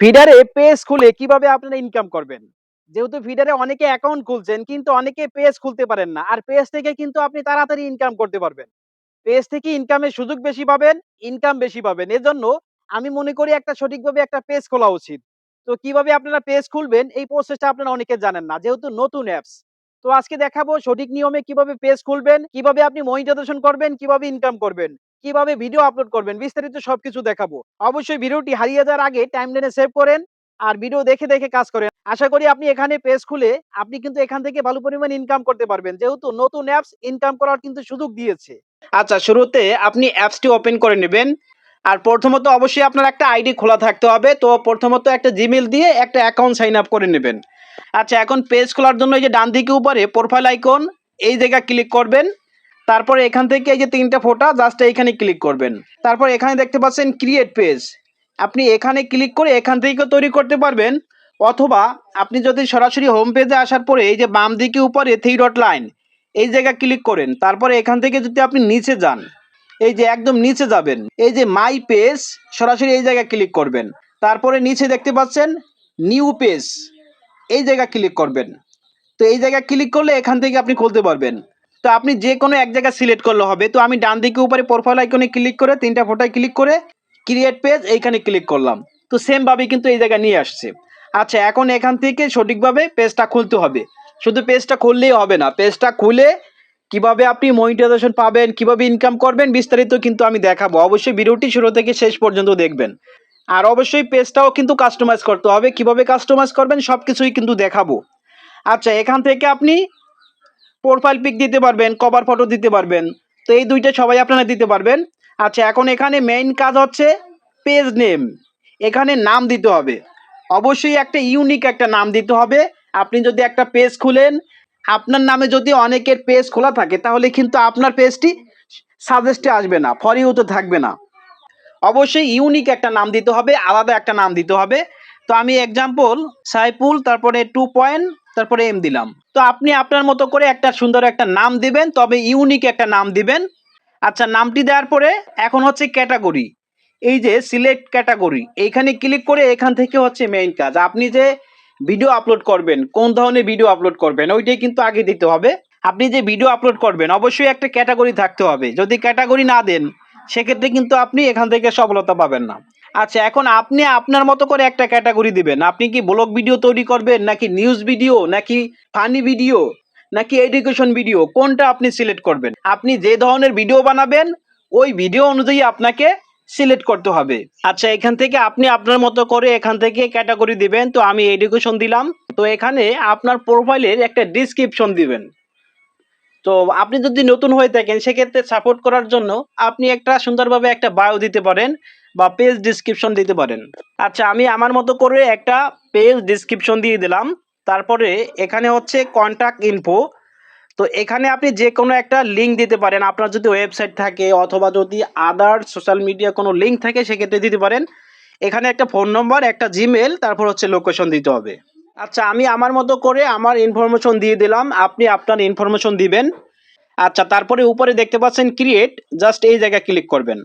ফিডারে page খুলে কিভাবে আপনারা ইনকাম করবেন? যেহেতু ফিডারে অনেকে অ্যাকাউন্ট খুলছেন কিন্তু অনেকে পেজ খুলতে পারেন না। আর পেজ থেকে কিন্তু আপনি তাড়াতাড়ি ইনকাম করতে পারবেন। পেজ থেকে ইনকামের সুযোগ বেশি পাবেন, ইনকাম বেশি পাবেন। এজন্য আমি মনে করি একটা সঠিকভাবে একটা পেজ খোলা উচিত। তো কিভাবে আপনারা পেজ খুলবেন এই প্রসেসটা আপনারা অনেকে জানেন না। যেহেতু নতুন অ্যাপস। তো আজকে দেখাবো সঠিক নিয়মে কিভাবে পেজ খুলবেন, কিভাবে আপনি মনিটাইজেশন করবেন, কিভাবে ইনকাম করবেন, কিভাবে ভিডিও আপলোড করবেন, বিস্তারিত সবকিছু দেখাবো। অবশ্যই ভিডিওটি হারিয়ে যাওয়ার আগে টাইমলাইনে সেভ করেন আর ভিডিও দেখে দেখে কাজ করেন। আশা করি আপনি এখানে পেজ খুলে আপনি কিন্তু এখান থেকে ভালো পরিমাণ ইনকাম করতে পারবেন। যেহেতু নতুন অ্যাপস ইনকাম করার কিন্তু সুযোগ দিয়েছে। আচ্ছা, শুরুতে আপনি অ্যাপসটি ওপেন করে নেবেন। আর প্রথমত অবশ্যই আপনার একটা আইডি খোলা থাকতে হবে। তো প্রথমত একটা জিমেইল দিয়ে একটা অ্যাকাউন্ট সাইন আপ করে নেবেন। আচ্ছা, এখন পেজ খোলার জন্য এই যে ডান দিকে উপরে প্রোফাইল আইকন এই জায়গায় ক্লিক করবেন। তারপরে এখান থেকে এই যে ৩ টা ফোঁটা জাস্ট এইখানে ক্লিক করবেন। তারপর এখানে দেখতে পাচ্ছেন ক্রিয়েট পেজ। আপনি এখানে ক্লিক করে এখান থেকেও তৈরি করতে পারবেন, অথবা আপনি যদি সরাসরি হোম পেজে আসার পরে এই যে বাম দিকে উপরে 3 ডট লাইন এই জায়গায় ক্লিক করেন। তারপরে এখান থেকে যদি আপনি নিচে যান, এই যে একদম নিচে যাবেন, এই যে মাই পেজ সরাসরি এই জায়গায় ক্লিক করবেন। তারপরে নিচে দেখতে পাচ্ছেন নিউ পেজ এই জায়গায় ক্লিক করবেন। তো এই জায়গায় ক্লিক করলে এখান থেকে আপনি খুলতে পারবেন। তো আপনি যে কোনো এক জায়গা সিলেক্ট করলে হবে। তো আমি ডান দিকে উপরে প্রোফাইল আইকনে ক্লিক করে ৩টা ফটোয় ক্লিক করে ক্রিয়েট পেজ এইখানে ক্লিক করলাম। তো সেম ভাবে কিন্তু এই জায়গায় নিয়ে আসছে। আচ্ছা, এখন এখান থেকে সঠিকভাবে পেজটা খুলতে হবে। শুধু পেজটা খুললেই হবে না, পেজটা খুলে কিভাবে আপনি মনিটাইজেশন পাবেন, কিভাবে ইনকাম করবেন বিস্তারিত কিন্তু আমি দেখাবো। অবশ্যই ভিডিওটি শুরু থেকে শেষ পর্যন্ত দেখবেন। আর অবশ্যই পেজটাও কিন্তু কাস্টমাইজ করতে হবে। কিভাবে কাস্টমাইজ করবেন সবকিছুই কিন্তু দেখাবো। আচ্ছা, এখান থেকে আপনি প্রোফাইল পিক দিতে পারবেন, কভার ফটো দিতে পারবেন। তো এই দুইটা সবাই আপনারা দিতে পারবেন। আচ্ছা, এখন এখানে মেইন কাজ হচ্ছে পেজ নেম। এখানে নাম দিতে হবে। অবশ্যই একটা ইউনিক একটা নাম দিতে হবে। আপনি যদি একটা পেজ খুলেন, আপনার নামে যদি অনেকের পেজ খোলা থাকে তাহলে কিন্তু আপনার পেজটি সাজেস্টে আসবে না, ফর ইউতে থাকবে না। অবশ্যই ইউনিক একটা নাম দিতে হবে, আলাদা একটা নাম দিতে হবে। তো আমি এক্সাম্পল সাইফুল তারপরে 2 পয়েন্ট তারপরে এম দিলাম। তো আপনি আপনার মতো করে একটা সুন্দর একটা নাম দিবেন, তবে ইউনিক একটা নাম দিবেন। আচ্ছা, নামটি দেওয়ার পরে এখন হচ্ছে ক্যাটাগরি। এই যে সিলেক্ট ক্যাটাগরি এইখানে ক্লিক করে এখান থেকে হচ্ছে মেইন কাজ। আপনি যে ভিডিও আপলোড করবেন, কোন ধরনের ভিডিও আপলোড করবেন ওইটাই কিন্তু আগে দিতে হবে। আপনি যে ভিডিও আপলোড করবেন অবশ্যই একটা ক্যাটাগরি থাকতে হবে। যদি ক্যাটাগরি না দেন সেক্ষেত্রে কিন্তু আপনি এখান থেকে সফলতা পাবেন না। আচ্ছা, এখন আপনি আপনার মতো করে একটা ক্যাটাগরি দিবেন। আপনি কি ব্লগ ভিডিও তৈরি করবেন, নাকি নিউজ ভিডিও, নাকি ফানি ভিডিও, নাকি এডুকেশন ভিডিও, কোনটা আপনি সিলেক্ট করবেন? আপনি যে ধরনের ভিডিও বানাবেন ওই ভিডিও অনুযায়ী আপনাকে সিলেক্ট করতে হবে। আচ্ছা, এখান থেকে আপনি আপনার মতো করে এখান থেকে ক্যাটাগরি দিবেন। তো আমি এডুকেশন দিলাম। তো এখানে আপনার প্রোফাইলের একটা ডিসক্রিপশন দিবেন। তো আপনি যদি নতুন হয়ে থাকেন সেক্ষেত্রে সাপোর্ট করার জন্য আপনি একটা সুন্দরভাবে একটা বায়ো দিতে পারেন বা পেজ ডিসক্রিপশন দিতে পারেন। আচ্ছা, আমি আমার মতো করে একটা পেজ ডিসক্রিপশন দিয়ে দিলাম। তারপরে এখানে হচ্ছে কন্টাক্ট ইনফো। তো এখানে আপনি যে কোনো একটা লিঙ্ক দিতে পারেন। আপনার যদি ওয়েবসাইট থাকে অথবা যদি আদার সোশ্যাল মিডিয়া কোনো লিঙ্ক থাকে সেক্ষেত্রে দিতে পারেন। এখানে একটা ফোন নম্বর, একটা জিমেল, তারপর হচ্ছে লোকেশন দিতে হবে। আচ্ছা, আমি আমার মতো করে আমার ইনফরমেশন দিয়ে দিলাম, আপনি আপনার ইনফরমেশন দিবেন। আচ্ছা, তারপরে উপরে দেখতে পাচ্ছেন ক্রিয়েট, জাস্ট এই জায়গায় ক্লিক করবেন।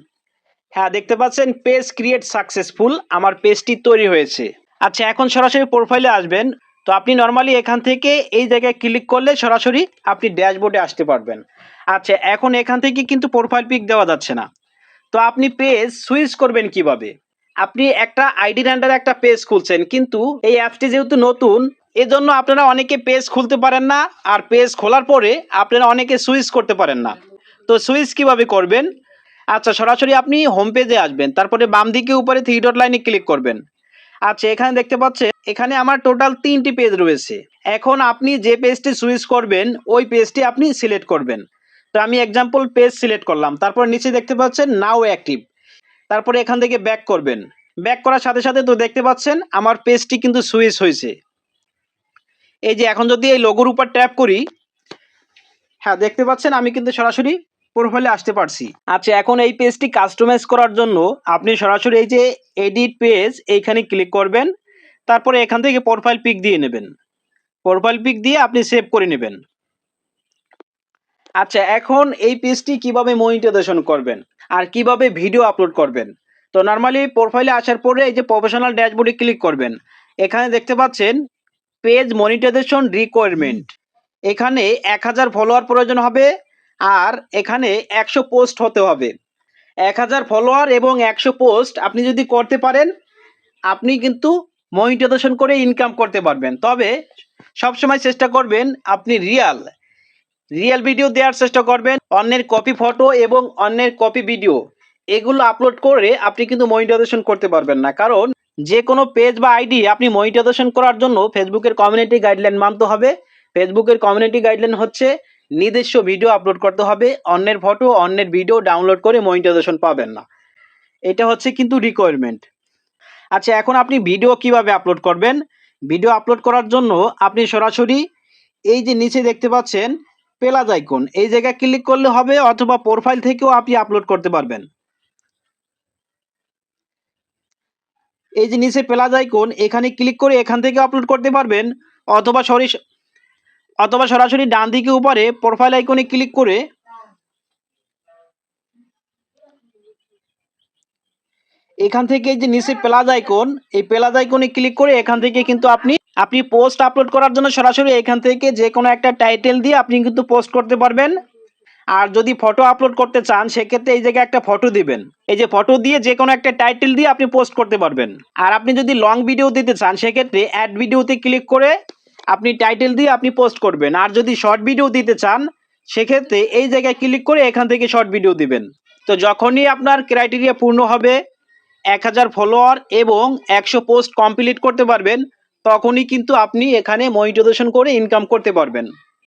হ্যাঁ, দেখতে পাচ্ছেন পেজ ক্রিয়েট সাকসেসফুল, আমার পেজটি তৈরি হয়েছে। আচ্ছা, এখন সরাসরি প্রোফাইলে আসবেন। তো আপনি নর্মালি এখান থেকে এই জায়গায় ক্লিক করলে সরাসরি আপনি ড্যাশবোর্ডে আসতে পারবেন। আচ্ছা, এখন এখান থেকে কিন্তু প্রোফাইল পিক দেওয়া যাচ্ছে না। তো আপনি পেজ সুইচ করবেন কিভাবে? আপনি একটা আইডির আন্ডারে একটা পেজ খুলছেন, কিন্তু এই অ্যাপটি যেহেতু নতুন এজন্য আপনারা অনেকে পেজ খুলতে পারেন না। আর পেজ খোলার পরে আপনারা অনেকে সুইচ করতে পারেন না। তো সুইচ কিভাবে করবেন? আচ্ছা, সরাসরি আপনি হোম পেজে আসবেন। তারপরে বাম দিকে উপরে 3 ডট লাইনে ক্লিক করবেন। আচ্ছা, এখানে দেখতে পাচ্ছেন এখানে আমার টোটাল 3টি পেজ রয়েছে। এখন আপনি যে পেজটি সুইচ করবেন ওই পেজটি আপনি সিলেক্ট করবেন। তো আমি এক্সাম্পল পেজ সিলেক্ট করলাম। তারপর নিচে দেখতে পাচ্ছেন নাও অ্যাক্টিভ। তারপরে এখান থেকে ব্যাক করবেন। ব্যাক করার সাথে সাথে তো দেখতে পাচ্ছেন আমার পেজটি কিন্তু সুইচ হয়েছে। এই যে এখন যদি এই লোগোর উপর ট্যাপ করি, হ্যাঁ দেখতে পাচ্ছেন আমি কিন্তু সরাসরি প্রোফাইলে আসতে পারছি। আচ্ছা, এখন এই পেজটি কাস্টমাইজ করার জন্য আপনি সরাসরি এই যে এডিট পেজ এইখানে ক্লিক করবেন। তারপরে এখান থেকে প্রোফাইল পিক দিয়ে নেবেন। প্রোফাইল পিক দিয়ে আপনি সেভ করে নেবেন। আচ্ছা, এখন এই পেজটি কিভাবে মনিটাইজেশন করবেন আর কিভাবে ভিডিও আপলোড করবেন তো নরমালি প্রোফাইলে আসার পরে এই যে প্রফেশনাল ড্যাশবোর্ডে ক্লিক করবেন। এখানে দেখতে পাচ্ছেন পেজ মনিটাইজেশন রিকোয়ারমেন্ট। এখানে ১,০০০ ফলোয়ার প্রয়োজন হবে আর এখানে ১০০ পোস্ট হতে হবে। ১,০০০ ফলোয়ার এবং ১০০ পোস্ট আপনি যদি করতে পারেন, আপনি কিন্তু মনিটাইজেশন করে ইনকাম করতে পারবেন। তবে সবসময় চেষ্টা করবেন আপনি রিয়েল ভিডিও দেওয়ার চেষ্টা করবেন। অন্যের কপি ফটো এবং অন্যের কপি ভিডিও এগুলো আপলোড করে আপনি কিন্তু মনিটাইজেশন করতে পারবেন না। কারণ যে কোনো পেজ বা আইডি আপনি মনিটাইজেশন করার জন্য ফেসবুকের কমিউনিটি গাইডলাইন মানতে হবে। ফেসবুকের কমিউনিটি গাইডলাইন হচ্ছে নিজস্ব ভিডিও আপলোড করতে হবে, অন্যের ফটো অন্যের ভিডিও ডাউনলোড করে মনিটাইজেশন পাবেন না। এটা হচ্ছে কিন্তু রিকোয়ারমেন্ট। আচ্ছা, এখন আপনি ভিডিও কিভাবে আপলোড করবেন? ভিডিও আপলোড করার জন্য আপনি সরাসরি এই যে নিচে দেখতে পাচ্ছেন প্লাস আইকন, এই জায়গায় ক্লিক করলে হবে, অথবা প্রোফাইল থেকেও আপনি আপলোড করতে পারবেন। এই যে নিচে প্লাস আইকন, এখানে ক্লিক করে এখান থেকে আপলোড করতে পারবেন, অথবা সরাসরি ডান দিকে উপরে প্রোফাইল আইকনে ক্লিক করে এখান থেকে এই যে নিচে প্লাস আইকন, এই প্লাস আইকনে ক্লিক করে এখান থেকে কিন্তু আপনি পোস্ট আপলোড করার জন্য সরাসরি এখান থেকে যে কোনো একটা টাইটেল দিয়ে আপনি কিন্তু পোস্ট করতে পারবেন। আর যদি ফটো আপলোড করতে চান সেক্ষেত্রে এই জায়গায় একটা ফটো দিবেন। এই যে ফটো দিয়ে যে কোনো একটা টাইটেল দিয়ে আপনি পোস্ট করতে পারবেন। আর আপনি যদি লং ভিডিও দিতে চান সেক্ষেত্রে অ্যাড ভিডিওতে ক্লিক করে আপনি টাইটেল দিয়ে আপনি পোস্ট করবেন। আর যদি শর্ট ভিডিও দিতে চান সেক্ষেত্রে এই জায়গায় ক্লিক করে এখান থেকে শর্ট ভিডিও দিবেন। তো যখনই আপনার ক্রাইটেরিয়া পূর্ণ হবে, ১,০০০ ফলোয়ার এবং ১০০ পোস্ট কমপ্লিট করতে পারবেন, তখনই কিন্তু আপনি এখানে মনিটাইজেশন করে ইনকাম করতে পারবেন।